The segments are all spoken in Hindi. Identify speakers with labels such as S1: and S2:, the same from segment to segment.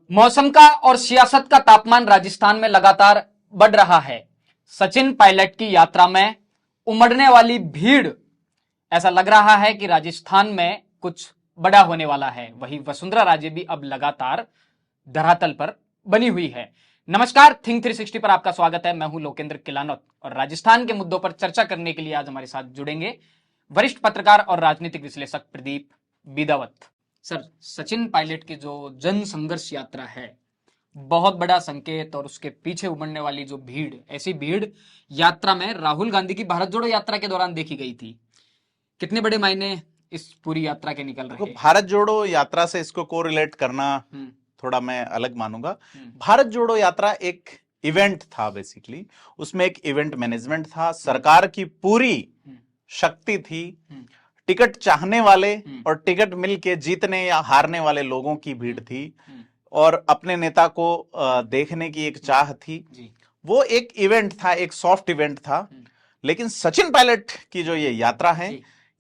S1: मौसम का और सियासत का तापमान राजस्थान में लगातार बढ़ रहा है। सचिन पायलट की यात्रा में उमड़ने वाली भीड़, ऐसा लग रहा है कि राजस्थान में कुछ बड़ा होने वाला है। वहीं वसुंधरा राजे भी अब लगातार धरातल पर बनी हुई है। नमस्कार, थिंक 360 पर आपका स्वागत है। मैं हूं लोकेंद्र किलानौत और राजस्थान के मुद्दों पर चर्चा करने के लिए आज हमारे साथ जुड़ेंगे वरिष्ठ पत्रकार और राजनीतिक विश्लेषक प्रदीप बिदावत। सर, सचिन पायलट की जो जन संघर्ष यात्रा है, बहुत बड़ा संकेत और उसके पीछे उमड़ने वाली जो भीड़, ऐसी भीड़ यात्रा में राहुल गांधी की भारत जोड़ो यात्रा के दौरान देखी गई थी। कितने बड़े मायने इस पूरी यात्रा के निकल रहे हैं?
S2: भारत जोड़ो यात्रा से इसको कोरिलेट करना थोड़ा मैं अलग मानूंगा। भारत जोड़ो यात्रा एक इवेंट था, बेसिकली उसमें एक इवेंट मैनेजमेंट था, सरकार की पूरी शक्ति थी, टिकट चाहने वाले और टिकट मिल के जीतने या हारने वाले लोगों की भीड़ थी और अपने नेता को देखने की एक चाह थी। वो एक इवेंट था, एक सॉफ्ट इवेंट था। लेकिन सचिन पायलट की जो ये यात्रा है,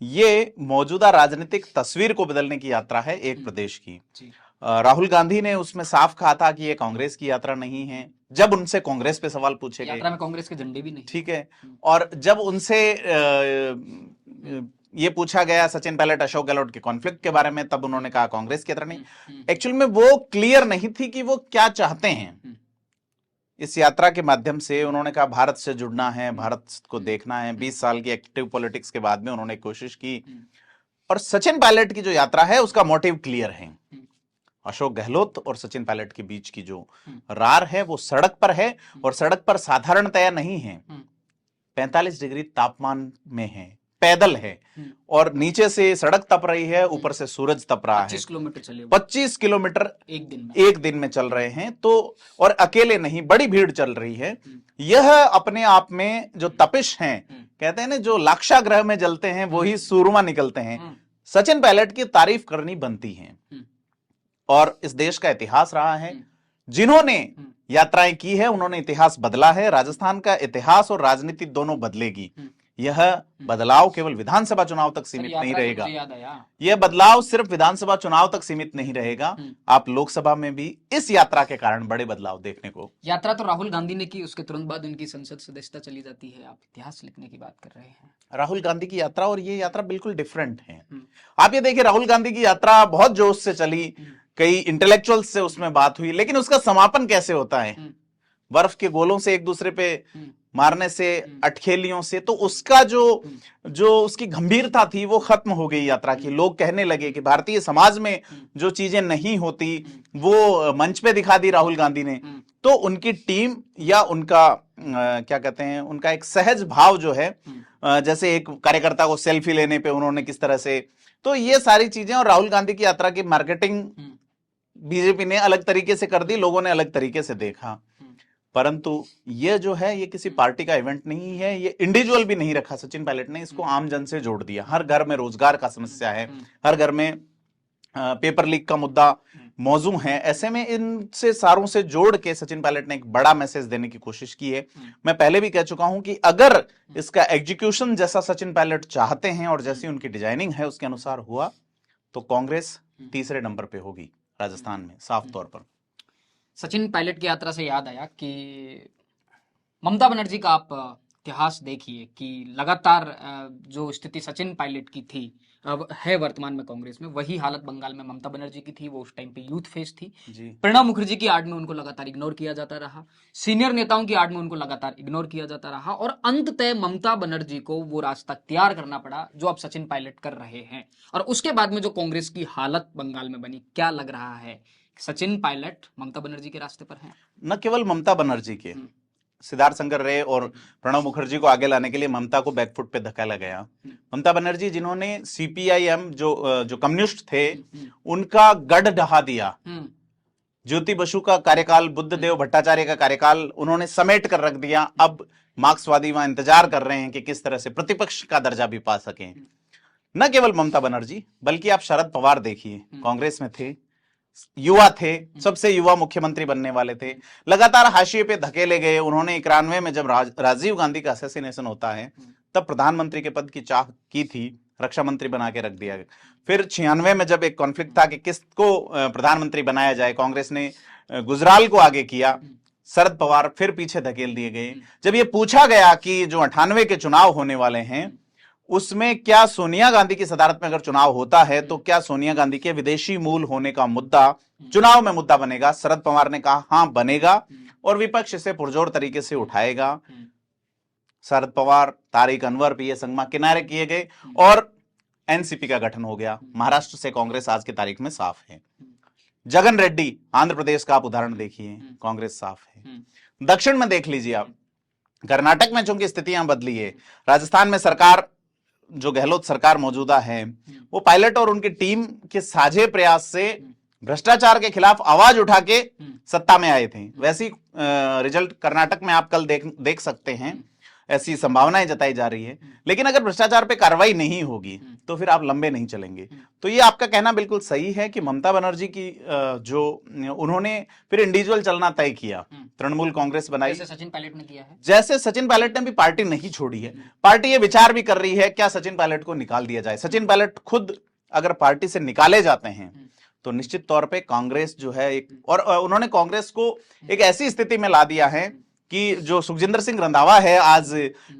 S2: ये मौजूदा राजनीतिक तस्वीर को बदलने की यात्रा है एक प्रदेश की। राहुल गांधी ने उसमें साफ कहा था कि ये कांग्रेस की यात्रा नहीं है। जब उनसे कांग्रेस पे सवाल पूछे गए,
S1: यात्रा में कांग्रेस के झंडे भी नहीं, ठीक
S2: है, और जब उनसे ये पूछा गया सचिन पायलट अशोक गहलोत के कॉन्फ्लिक्ट के बारे में, तब उन्होंने कहा कांग्रेस की यात्रा नहीं। एक्चुअल में वो क्लियर नहीं थी कि वो क्या चाहते हैं। इस यात्रा के माध्यम से उन्होंने कहा भारत से जुड़ना है, भारत को देखना है। 20 साल की एक्टिव पॉलिटिक्स के बाद में उन्होंने कोशिश की। और सचिन पायलट की जो यात्रा है उसका मोटिव क्लियर है। अशोक गहलोत और सचिन पायलट के बीच की जो रार है वो सड़क पर है, और सड़क पर साधारणतया नहीं है, 45 डिग्री तापमान में है, पैदल है, और नीचे से सड़क तप रही है, ऊपर से सूरज तप रहा है।
S1: 25 किलोमीटर चले,
S2: 25 किलोमीटर एक दिन में चल रहे हैं। तो और अकेले नहीं, बड़ी भीड़ चल रही है। यह अपने आप में जो तपिश है, कहते हैं ना, जो लाक्षागृह में जलते हैं वही सूरमा निकलते हैं। सचिन पायलट की तारीफ करनी बनती है। और इस देश का इतिहास रहा है, जिन्होंने यात्राएं की है उन्होंने इतिहास बदला है। राजस्थान का इतिहास और राजनीति दोनों बदलेगी। यह बदलाव केवल विधानसभा चुनाव तक सीमित नहीं रहेगा। यह बदलाव सिर्फ विधानसभा चुनाव तक सीमित नहीं रहेगा। आप लोकसभा में भी इस यात्रा के कारण बड़े बदलाव देखने को।
S1: यात्रा तो राहुल गांधी ने की, उसके तुरंत बाद उनकी संसद सदस्यता चली जाती है। आप इतिहास लिखने की बात कर रहे हैं।
S2: राहुल गांधी की यात्रा और ये यात्रा बिल्कुल डिफरेंट है। आप ये देखिए, राहुल गांधी की यात्रा बहुत जोश से चली, कई इंटेलेक्चुअल्स से उसमें बात हुई, लेकिन उसका समापन कैसे होता है? बर्फ के गोलों से एक दूसरे पे मारने से, अटखेलियों से। तो उसका जो उसकी गंभीरता थी वो खत्म हो गई यात्रा की। लोग कहने लगे कि भारतीय समाज में जो चीजें नहीं होती वो मंच पे दिखा दी राहुल गांधी ने। तो उनकी टीम या उनका क्या कहते हैं, उनका एक सहज भाव जो है, जैसे एक कार्यकर्ता को सेल्फी लेने पे उन्होंने किस तरह से, तो ये सारी चीजें, और राहुल गांधी की यात्रा की मार्केटिंग बीजेपी ने अलग तरीके से कर दी, लोगों ने अलग तरीके से देखा। परंतु ये जो है, ये किसी पार्टी का इवेंट नहीं है, ये इंडिविजुअल भी नहीं रखा सचिन पायलट ने, इसको आम जन से जोड़ दिया। हर घर में रोजगार का समस्या है, हर घर में पेपर लीक का मुद्दा मौजू है। ऐसे में इनसे सारों से जोड़ के सचिन पायलट ने एक बड़ा मैसेज देने की कोशिश की है। मैं पहले भी कह चुका हूं कि अगर इसका एग्जीक्यूशन जैसा सचिन पायलट चाहते हैं और जैसी उनकी डिजाइनिंग है उसके अनुसार हुआ, तो कांग्रेस तीसरे नंबर पे होगी राजस्थान में, साफ तौर पर।
S1: सचिन पायलट की यात्रा से याद आया कि ममता बनर्जी का आप इतिहास देखिए कि लगातार जो स्थिति सचिन पायलट की थी, अब है वर्तमान में कांग्रेस में, वही हालत बंगाल में ममता बनर्जी की थी। वो उस टाइम पे यूथ फेस थी। प्रणब मुखर्जी की आड़ में उनको लगातार इग्नोर किया जाता रहा, सीनियर नेताओं की आड़ में उनको लगातार इग्नोर किया जाता रहा, और अंततः ममता बनर्जी को वो रास्ता तैयार करना पड़ा जो अब सचिन पायलट कर रहे हैं। और उसके बाद में जो कांग्रेस की हालत बंगाल में बनी, क्या लग रहा है सचिन पायलट ममता बनर्जी के रास्ते पर हैं?
S2: न केवल ममता बनर्जी के, सिद्धार्थ शंकर रे और प्रणब मुखर्जी को आगे लाने के लिए ममता को बैकफुट पे धकेला गया। ममता बनर्जी जिन्होंने सीपीआईएम जो कम्युनिस्ट थे उनका गढ़ ढहा दिया, ज्योति बसु का कार्यकाल, बुद्धदेव भट्टाचार्य का कार्यकाल उन्होंने समेट कर रख दिया। अब मार्क्सवादी वहां इंतजार कर रहे हैं कि किस तरह से प्रतिपक्ष का दर्जा भी पा सकें। न केवल ममता बनर्जी, बल्कि आप शरद पवार देखिए, कांग्रेस में थे, युवा थे, सबसे युवा मुख्यमंत्री बनने वाले थे, लगातार हाशिए पे धकेले गए। उन्होंने 91 में जब राजीव गांधी का असैसिनेशन होता है तब प्रधानमंत्री के पद की चाह की थी, रक्षा मंत्री बना के रख दिया। फिर 96 में जब एक कॉन्फ्लिक्ट था कि किसको प्रधानमंत्री बनाया जाए, कांग्रेस ने गुजराल को आगे किया, शरद पवार फिर पीछे धकेल दिए गए। जब ये पूछा गया कि जो 98 के चुनाव होने वाले हैं उसमें क्या सोनिया गांधी की सदारत में अगर चुनाव होता है तो क्या सोनिया गांधी के विदेशी मूल होने का मुद्दा चुनाव में मुद्दा बनेगा, शरद पवार ने कहा हां बनेगा और विपक्ष इसे पुरजोर तरीके से उठाएगा। शरद पवार, तारिक अनवर, पीए संगमा किनारे किए गए और एनसीपी का गठन हो गया। महाराष्ट्र से कांग्रेस आज की तारीख में साफ है। जगन रेड्डी, आंध्र प्रदेश का आप उदाहरण देखिए, कांग्रेस साफ है। दक्षिण में देख लीजिए आप, कर्नाटक में चूंकि स्थितियां बदली है, राजस्थान में सरकार जो गहलोत सरकार मौजूदा है वो पायलट और उनकी टीम के साझे प्रयास से भ्रष्टाचार के खिलाफ आवाज उठा के सत्ता में आए थे। वैसी रिजल्ट कर्नाटक में आप कल देख सकते हैं, ऐसी संभावनाएं जताई जा रही है। लेकिन अगर भ्रष्टाचार पे कार्रवाई नहीं होगी तो फिर आप लंबे नहीं चलेंगे। तो ये आपका कहना बिल्कुल सही है कि ममता बनर्जी की जो उन्होंने फिर इंडिविजुअल चलना तय किया, तृणमूल कांग्रेस बनाई,
S1: जैसे सचिन पायलट ने किया है।
S2: जैसे सचिन पायलट ने भी पार्टी नहीं छोड़ी है। पार्टी ये विचार भी कर रही है क्या सचिन पायलट को निकाल दिया जाए। सचिन पायलट खुद अगर पार्टी से निकाले जाते हैं तो निश्चित तौर पे कांग्रेस जो है एक, और उन्होंने कांग्रेस को एक ऐसी स्थिति में ला दिया है कि जो सुखजिंदर सिंह रंधावा है, आज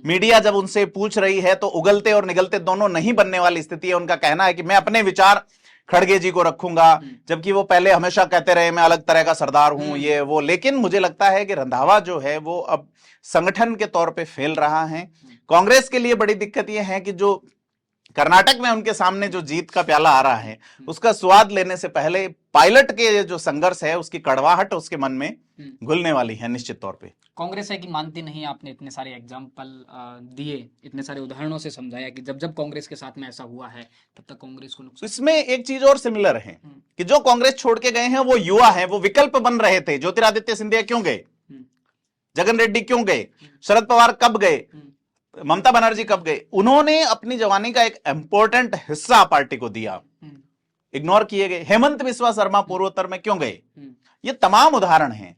S2: मीडिया जब उनसे पूछ रही है तो उगलते और निगलते दोनों नहीं बनने वाली स्थिति है। उनका कहना है कि मैं अपने विचार खड़गे जी को रखूंगा, जबकि वो पहले हमेशा कहते रहे मैं अलग तरह का सरदार हूं, ये वो। लेकिन मुझे लगता है कि रंधावा जो है वो अब संगठन के तौर पे फेल रहा है। कांग्रेस के लिए बड़ी दिक्कत यह है कि जो कर्नाटक में उनके सामने जो जीत का प्याला आ रहा है उसका स्वाद लेने से पहले पायलट के जो संघर्ष है उसकी कड़वाहट उसके मन में घुलने वाली है निश्चित तौर पे।
S1: कांग्रेस है कि मानती नहीं। आपने इतने सारे एग्जाम्पल दिए, इतने सारे उदाहरणों से समझाया कि जब जब कांग्रेस के साथ में ऐसा हुआ है तब तक कांग्रेस को नुकसान।
S2: इसमें एक चीज और सिमिलर है कि जो कांग्रेस छोड़ के गए हैं वो युवा हैं, वो विकल्प बन रहे थे। ज्योतिरादित्य सिंधिया क्यों गए, जगन रेड्डी क्यों गए, शरद पवार कब गए, ममता बनर्जी कब गए। उन्होंने अपनी जवानी का एक इंपॉर्टेंट हिस्सा पार्टी को दिया, इग्नोर किए गए। हेमंत बिस्वा शर्मा पूर्वोत्तर में क्यों गए, ये तमाम उदाहरण हैं।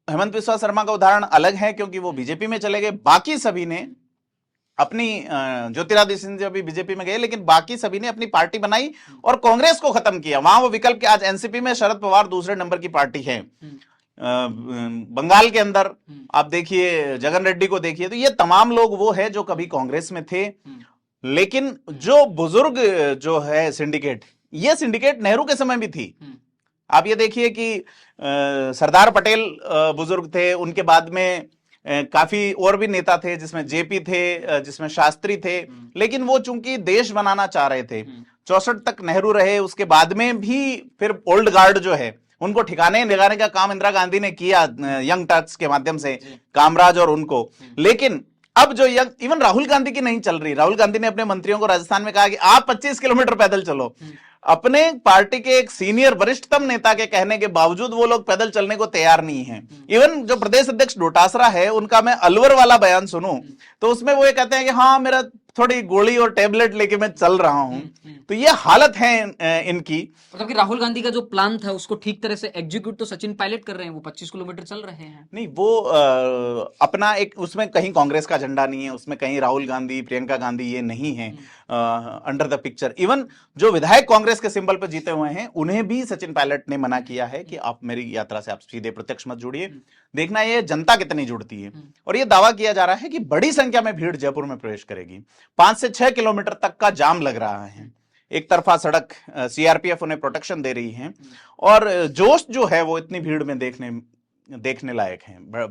S2: हेमंत बिस्वा शर्मा का उदाहरण अलग है क्योंकि वो बीजेपी में चले गए, बाकी सभी ने अपनी, ज्योतिरादित्य सिंधिया भी बीजेपी में गए, लेकिन बाकी सभी ने अपनी पार्टी बनाई और कांग्रेस को खत्म किया। वहां वो विकल्प के, आज एनसीपी में शरद पवार दूसरे नंबर की पार्टी है, बंगाल के अंदर आप देखिए जगन रेड्डी को देखिए, तो ये तमाम लोग वो है जो कभी कांग्रेस में थे। लेकिन जो बुजुर्ग जो है सिंडिकेट, ये सिंडिकेट नेहरू के समय भी थी। आप ये देखिए कि सरदार पटेल बुजुर्ग थे, उनके बाद में काफी और भी नेता थे जिसमें जेपी थे, जिसमें शास्त्री थे, लेकिन वो चूंकि देश बनाना चाह रहे थे। 64 तक नेहरू रहे, उसके बाद में भी फिर ओल्ड गार्ड जो है उनको ठिकाने लगाने का काम इंदिरा गांधी ने किया यंग टर्क्स के माध्यम से, कामराज और उनको। लेकिन अब जो यंग, इवन राहुल गांधी की नहीं चल रही। राहुल गांधी ने अपने मंत्रियों को राजस्थान में कहा कि आप 25 किलोमीटर पैदल चलो। अपने पार्टी के एक सीनियर वरिष्ठतम नेता के कहने के बावजूद वो लोग पैदल चलने को तैयार नहीं है। इवन जो प्रदेश अध्यक्ष डोटासरा है, उनका मैं अलवर वाला बयान सुनूं तो उसमें वो ये कहते हैं कि हाँ मेरा थोड़ी गोली और टेबलेट लेके मैं चल रहा हूं। तो ये हालत है इनकी।
S1: मतलब कि राहुल गांधी का जो प्लान था उसको ठीक तरह से एग्जीक्यूट तो सचिन पायलट कर रहे हैं, वो 25 किलोमीटर चल रहे हैं।
S2: नहीं, वो अपना एक, उसमें कहीं कांग्रेस का झंडा नहीं है, उसमें कहीं राहुल गांधी, प्रियंका गांधी ये नहीं है अंडर द पिक्चर। इवन जो विधायक कांग्रेस के सिंबल पर जीते हुए हैं उन्हें भी सचिन पायलट ने मना किया है कि आप मेरी यात्रा से आप सीधे प्रत्यक्ष मत जुड़िए, देखना ये जनता कितनी जुड़ती है। और ये दावा किया जा रहा है कि बड़ी संख्या में भीड़ जयपुर में प्रवेश करेगी। 5 से 6 किलोमीटर तक का जाम लग रहा है, एक तरफा सड़क, सीआरपीएफ उन्हें प्रोटेक्शन दे रही है और जोश जो है वो इतनी भीड़ में देखने लायक है।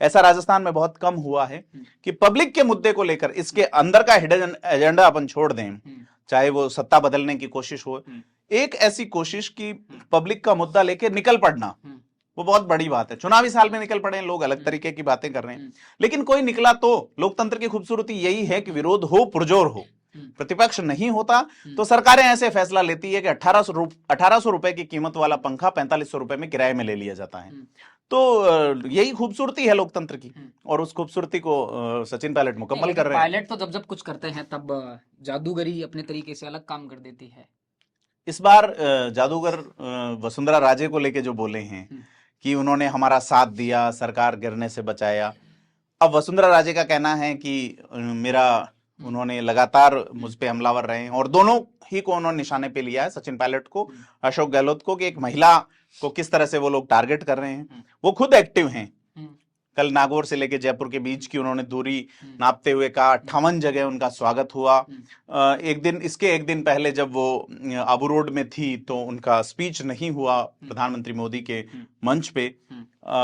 S2: ऐसा राजस्थान में बहुत कम हुआ है कि पब्लिक के मुद्दे को लेकर, इसके अंदर का हिडन एजेंडा अपन छोड़ दें, चाहे वो सत्ता बदलने की कोशिश हो, एक ऐसी कोशिश की पब्लिक का मुद्दा लेके निकल पड़ना, वो बहुत बड़ी बात है। चुनावी साल में निकल पड़े लोग, अलग तरीके की बातें कर रहे हैं, लेकिन कोई निकला तो। लोकतंत्र की खूबसूरती यही है कि विरोध हो, पुरजोर हो। प्रतिपक्ष नहीं होता तो सरकारें ऐसे फैसला लेती है कि 1800 रुपए की कीमत वाला पंखा 4500 रुपए में किराए में ले लिया जाता है। तो यही खूबसूरती है लोकतंत्र की, और उस खूबसूरती को सचिन पायलट मुकम्मल कर रहे हैं।
S1: पायलट तो जब कुछ करते हैं तब जादूगरी अपने तरीके से अलग काम कर देती है।
S2: इस बार जादूगर वसुंधरा राजे को लेके जो बोले हैं कि उन्होंने हमारा साथ दिया, सरकार गिरने से बचाया। अब वसुंधरा राजे का कहना है कि मेरा उन्होंने लगातार मुझ पे हमलावर रहे हैं और दोनों ही को उन्होंने निशाने पे लिया है, सचिन पायलट को, अशोक गहलोत को, कि एक महिला को किस तरह से वो लोग टारगेट कर रहे हैं। वो खुद एक्टिव हैं। कल नागौर से लेके जयपुर के बीच की उन्होंने दूरी नापते हुए कहा 58 जगह उनका स्वागत हुआ। एक दिन पहले जब वो आबू रोड में थी तो उनका स्पीच नहीं हुआ प्रधानमंत्री मोदी के मंच पे।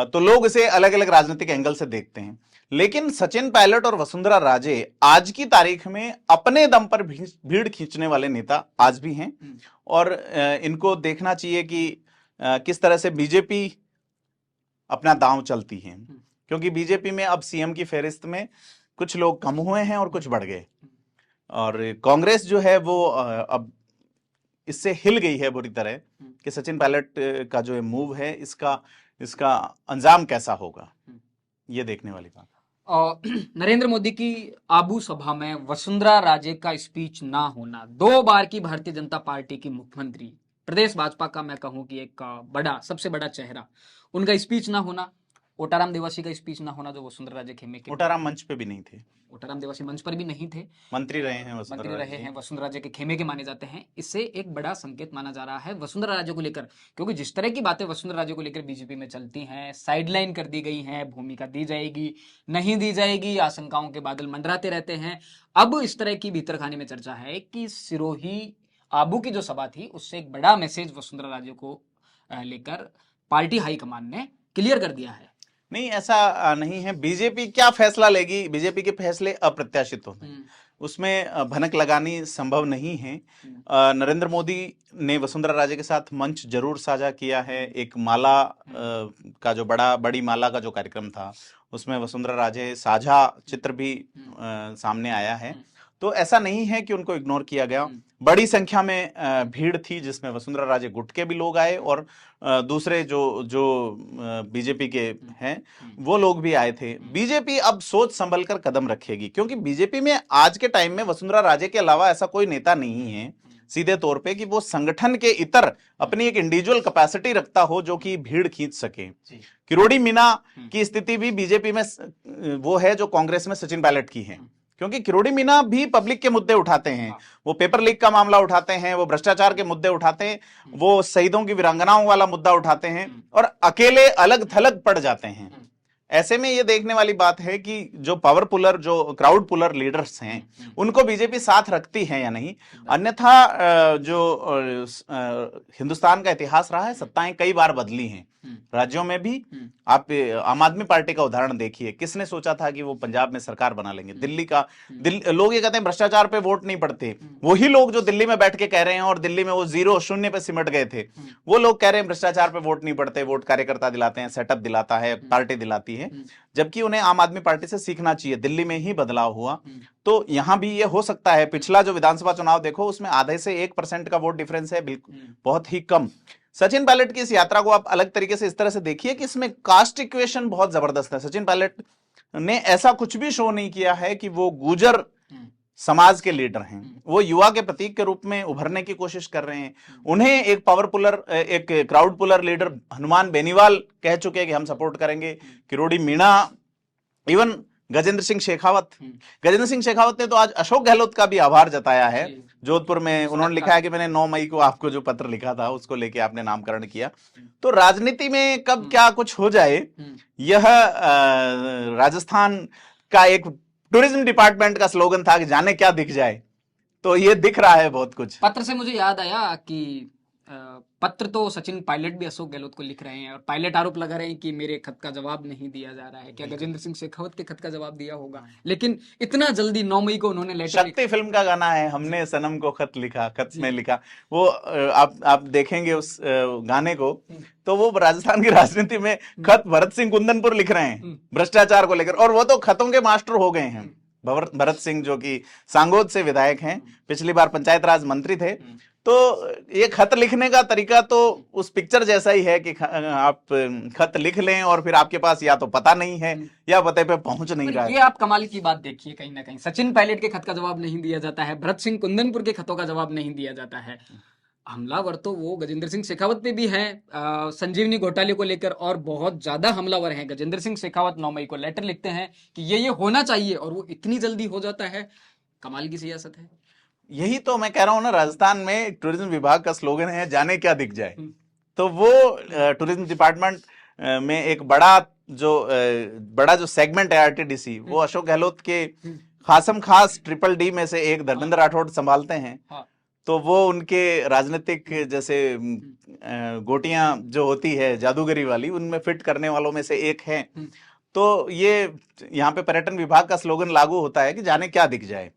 S2: तो लोग इसे अलग अलग राजनीतिक एंगल से देखते हैं, लेकिन सचिन पायलट और वसुंधरा राजे आज की तारीख में अपने दम पर भीड़ खींचने वाले नेता आज भी हैं और इनको देखना चाहिए कि किस तरह से बीजेपी अपना दांव चलती है, क्योंकि बीजेपी में अब सीएम की फेहरिस्त में कुछ लोग कम हुए हैं और कुछ बढ़ गए, और कांग्रेस जो है वो अब इससे हिल गई है बुरी तरह कि सचिन पायलट का जो मूव है इसका अंजाम कैसा होगा, ये देखने वाली बात।
S1: नरेंद्र मोदी की आबू सभा में वसुंधरा राजे का स्पीच ना होना, 2 बार की भारतीय जनता पार्टी की मुख्यमंत्री, प्रदेश भाजपा का मैं कहूं कि एक सबसे बड़ा चेहरा, उनका स्पीच ना होना, ओटाराम देवासी का स्पीच ना होना जो वसुंधरा राजे खेमे के,
S2: ओटाराम मंच पे भी नहीं थे,
S1: ओटाराम देवासी मंच पर भी नहीं थे,
S2: मंत्री रहे हैं
S1: वसुंधरा राजे के खेमे के माने जाते हैं। इससे एक बड़ा संकेत माना जा रहा है वसुंधरा राजे को लेकर, क्योंकि जिस तरह की बातें वसुंधरा राजे को लेकर बीजेपी में चलती हैं, साइडलाइन कर दी गई हैं, भूमिका दी जाएगी नहीं दी जाएगी, आशंकाओं के बादल मंडराते रहते हैं। अब इस तरह की भीतरखाने में चर्चा है कि सिरोही आबू की जो सभा थी उससे एक बड़ा मैसेज वसुंधरा राजे को लेकर पार्टी हाईकमान ने क्लियर कर दिया है।
S2: नहीं, ऐसा नहीं है। बीजेपी क्या फैसला लेगी, बीजेपी के फैसले अप्रत्याशित होते हैं, उसमें भनक लगानी संभव नहीं है। नरेंद्र मोदी ने वसुंधरा राजे के साथ मंच जरूर साझा किया है। एक माला का जो बड़ी माला का जो कार्यक्रम था उसमें वसुंधरा राजे साझा चित्र भी सामने आया है। तो ऐसा नहीं है कि उनको इग्नोर किया गया। बड़ी संख्या में भीड़ थी जिसमें वसुंधरा राजे गुट के भी लोग आए और दूसरे जो बीजेपी के हैं वो लोग भी आए थे। बीजेपी अब सोच संभल कर कदम रखेगी, क्योंकि बीजेपी में आज के टाइम में वसुंधरा राजे के अलावा ऐसा कोई नेता नहीं है सीधे तौर पे कि वो संगठन के इतर अपनी एक इंडिविजुअल कैपेसिटी रखता हो जो कि भीड़ खींच सके। किरोड़ी मीना की स्थिति भी बीजेपी में वो है जो कांग्रेस में सचिन पायलट की है, क्योंकि किरोड़ी मीना भी पब्लिक के मुद्दे उठाते हैं। वो पेपर लीक का मामला उठाते हैं, वो भ्रष्टाचार के मुद्दे उठाते हैं, वो शहीदों की वीरांगनाओं वाला मुद्दा उठाते हैं और अकेले अलग थलग पड़ जाते हैं। ऐसे में ये देखने वाली बात है कि जो पावर पुलर, जो क्राउड पुलर लीडर्स हैं उनको बीजेपी साथ रखती है या नहीं। अन्यथा जो हिंदुस्तान का इतिहास रहा है, सत्ताएं कई बार बदली हैं राज्यों में भी। आप आम आदमी पार्टी का उदाहरण देखिए, किसने सोचा था कि वो पंजाब में सरकार बना लेंगे। लोग ये कहते हैं भ्रष्टाचार पे वोट नहीं पड़ते, वही लोग जो दिल्ली में बैठ के कह रहे हैं और दिल्ली में वो 0-0 पे सिमट गए थे, वो लोग कह रहे हैं भ्रष्टाचार पे वोट नहीं पड़ते, वोट कार्यकर्ता दिलाते हैं, सेटअप दिलाता है, पार्टी दिलाती है। जबकि उन्हें आम आदमी पार्टी से सीखना चाहिए। दिल्ली में ही बदलाव हुआ, तो यहां भी ये हो सकता है। पिछला जो विधानसभा चुनाव देखो उसमें आधे से 1% का वोट डिफरेंस है, बिल्कुल बहुत ही कम। सचिन पायलट की इस यात्रा को आप अलग तरीके से इस तरह से देखिए कि इसमें कास्ट इक्वेशन बहुत जबरदस्त है। सचिन पायलट ने ऐसा कुछ भी शो नहीं किया है कि वो गुर्जर समाज के लीडर हैं, वो युवा के प्रतीक के रूप में उभरने की कोशिश कर रहे हैं। उन्हें एक पावर पुलर, एक crowd puller leader Hanuman Beniwal कह चुके हैं कि हम सपोर्ट करेंगे। किरोड़ी मीणा, इवन गजेंद्र सिंह शेखावत ने तो आज अशोक गहलोत का भी आभार जताया है। जोधपुर में उन्होंने लिखा है कि मैंने 9 मई को आपको जो पत्र लिखा था उसको लेके आपने नामकरण किया। तो राजनीति में कब क्या कुछ हो जाए, यह राजस्थान का एक टूरिज्म डिपार्टमेंट का स्लोगन था कि जाने क्या दिख जाए, तो ये दिख रहा है बहुत कुछ।
S1: पत्र से मुझे याद आया कि पत्र तो सचिन पायलट भी अशोक गहलोत को लिख रहे हैं और पायलट आरोप लगा रहे हैं कि मेरे खत का जवाब नहीं दिया जा रहा है। क्या गजेंद्र सिंह शेखावत के खत का जवाब दिया होगा? लेकिन इतना जल्दी 9 मई को उन्होंने लेटर,
S2: शक्ति फिल्म का गाना है, हमने सनम को खत लिखा, खत में लिखा, वो आप देखेंगे उस गाने को, तो वो राजस्थान की राजनीति में खत भरत सिंह कुंदनपुर लिख रहे हैं भ्रष्टाचार को लेकर, और वो तो खतों के मास्टर हो गए हैं। भरत सिंह जो कि सांगोद से विधायक हैं, पिछली बार पंचायत राज मंत्री थे। तो ये खत लिखने का तरीका तो उस पिक्चर जैसा ही है कि आप खत लिख लें और फिर आपके पास या तो पता नहीं है या पते पे पहुंच नहीं रहा है।
S1: ये आप कमाल की बात देखिए, कहीं ना कहीं सचिन पायलट के खत का जवाब नहीं दिया जाता है, भरत सिंह कुंदनपुर के खतों का जवाब नहीं दिया जाता है। हमलावर तो वो गजेंद्र सिंह शेखावत पे भी हैं, संजीवनी घोटाले को लेकर, और बहुत ज्यादा हमलावर हैं। गजेंद्र सिंह शेखावत 9 मई को लेटर लिखते हैं कि ये होना चाहिए और वो इतनी जल्दी हो जाता है। कमाल की सियासत है।
S2: यही तो मैं कह रहा हूँ ना, राजस्थान में टूरिज्म विभाग का स्लोगन है जाने क्या दिख जाए। तो वो टूरिज्म डिपार्टमेंट में एक बड़ा जो सेगमेंट है आरटीडीसी, वो अशोक गहलोत के खासम खास ट्रिपल डी में से एक धर्मेंद्र राठौड़ संभालते हैं। तो वो उनके राजनीतिक जैसे गोटियां जो होती है जादूगरी वाली, उनमें फिट करने वालों में से एक है। तो ये यहाँ पे पर्यटन विभाग का स्लोगन लागू होता है कि जाने क्या दिख जाए।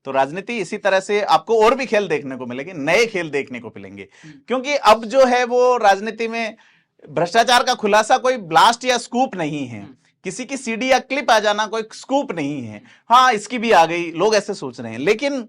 S2: तो राजनीति इसी तरह से आपको और भी खेल देखने को मिलेंगे, नए खेल देखने को मिलेंगे, क्योंकि अब जो है वो राजनीति में भ्रष्टाचार का खुलासा कोई ब्लास्ट या स्कूप नहीं है, किसी की सीडी या क्लिप आ जाना कोई स्कूप नहीं है। हाँ, इसकी भी आ गई, लोग ऐसे सोच रहे हैं, लेकिन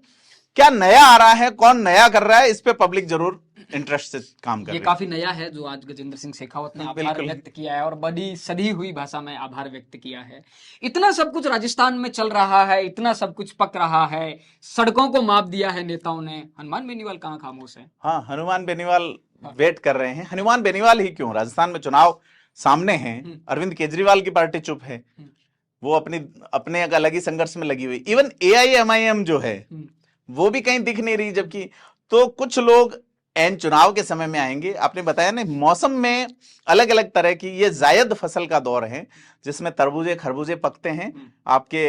S2: क्या नया आ रहा है, कौन नया कर रहा है, इस पे पब्लिक जरूर इंटरेस्ट से काम कर रही है।
S1: ये काफी नया है जो आज गजेंद्र सिंह शेखावत ने आभार व्यक्त किया है, और बड़ी सधी हुई भाषा में आभार व्यक्त किया है। इतना सब कुछ राजस्थान में चल रहा है, इतना सब कुछ पक रहा है, सड़कों को माप दिया है नेताओं ने, हनुमान बेनीवाल कहाँ खामोश है?
S2: हाँ, हनुमान बेनीवाल वेट कर रहे हैं। हनुमान बेनीवाल ही क्यों, राजस्थान में चुनाव सामने हैं, अरविंद केजरीवाल की पार्टी चुप है, वो अपने एक अलग ही संघर्ष में लगी हुई। इवन AIMIM जो है वो भी कहीं दिख नहीं रही, जबकि तो कुछ लोग एन चुनाव के समय में आएंगे। आपने बताया ना, मौसम में अलग अलग तरह की ये जायद फसल का दौर है, जिसमें तरबूजे खरबूजे पकते हैं। आपके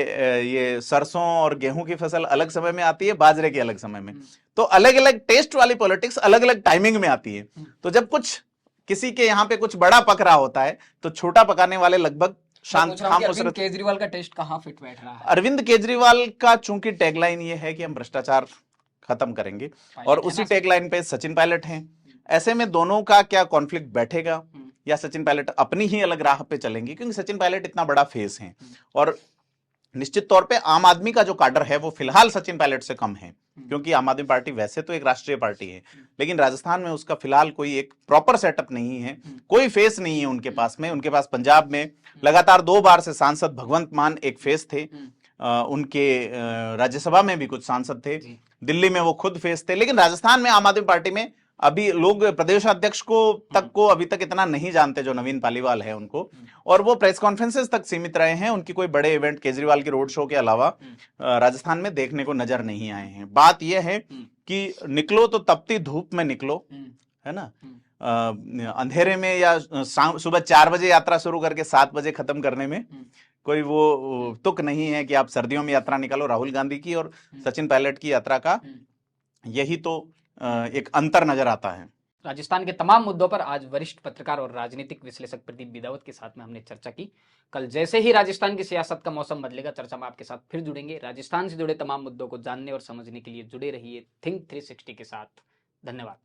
S2: ये सरसों और गेहूं की फसल अलग समय में आती है, बाजरे के अलग समय में। तो अलग अलग टेस्ट वाली पॉलिटिक्स अलग अलग टाइमिंग में आती है। तो जब कुछ किसी के यहाँ पे कुछ बड़ा पक रहा होता है, तो छोटा पकाने वाले लगभग शांत खामोश।
S1: अरविंद केजरीवाल का टेस्ट कहाँ फिट बैठ रहा है?
S2: अरविंद केजरीवाल का चूंकि टैगलाइन ये है कि हम भ्रष्टाचार खत्म करेंगे, और उसी टैगलाइन पे सचिन पायलट हैं। ऐसे में दोनों का क्या कॉन्फ्लिक्ट बैठेगा, या सचिन पायलट अपनी ही अलग राह पे चलेंगे, क्योंकि सचिन पायलट इतना बड़ा फेस हैं, और निश्चित तौर पे आम आदमी का जो काडर है वो फिलहाल सचिन पायलट से कम है, क्योंकि आम आदमी पार्टी वैसे तो एक राष्ट्रीय पार्टी है, लेकिन राजस्थान में उसका फिलहाल कोई एक प्रॉपर सेटअप नहीं है, कोई फेस नहीं है उनके पास में। उनके पास पंजाब में लगातार 2 बार से सांसद भगवंत मान एक फेस थे, उनके राज्यसभा में भी कुछ सांसद थे, दिल्ली में वो खुद फेस थे। लेकिन राजस्थान में आम आदमी पार्टी में अभी लोग प्रदेश अध्यक्ष को अभी तक इतना नहीं जानते, जो नवीन पालीवाल है उनको, और वो प्रेस कॉन्फ्रेंसेस तक सीमित रहे हैं। उनकी कोई बड़े इवेंट केजरीवाल के रोड शो के अलावा राजस्थान में देखने को नजर नहीं आए हैं। बात यह है कि निकलो तो तपती धूप में निकलो, है ना, अंधेरे में या सुबह 4 बजे यात्रा शुरू करके 7 बजे खत्म करने में कोई वो तुक नहीं है कि आप सर्दियों में यात्रा निकालो। राहुल गांधी की और सचिन पायलट की यात्रा का यही तो एक अंतर नजर आता है।
S1: राजस्थान के तमाम मुद्दों पर आज वरिष्ठ पत्रकार और राजनीतिक विश्लेषक प्रदीप बिदावत के साथ में हमने चर्चा की। कल जैसे ही राजस्थान की सियासत का मौसम बदलेगा, चर्चा में आपके साथ फिर जुड़ेंगे। राजस्थान से जुड़े तमाम मुद्दों को जानने और समझने के लिए जुड़े रहिए थिंक 360 के साथ। धन्यवाद।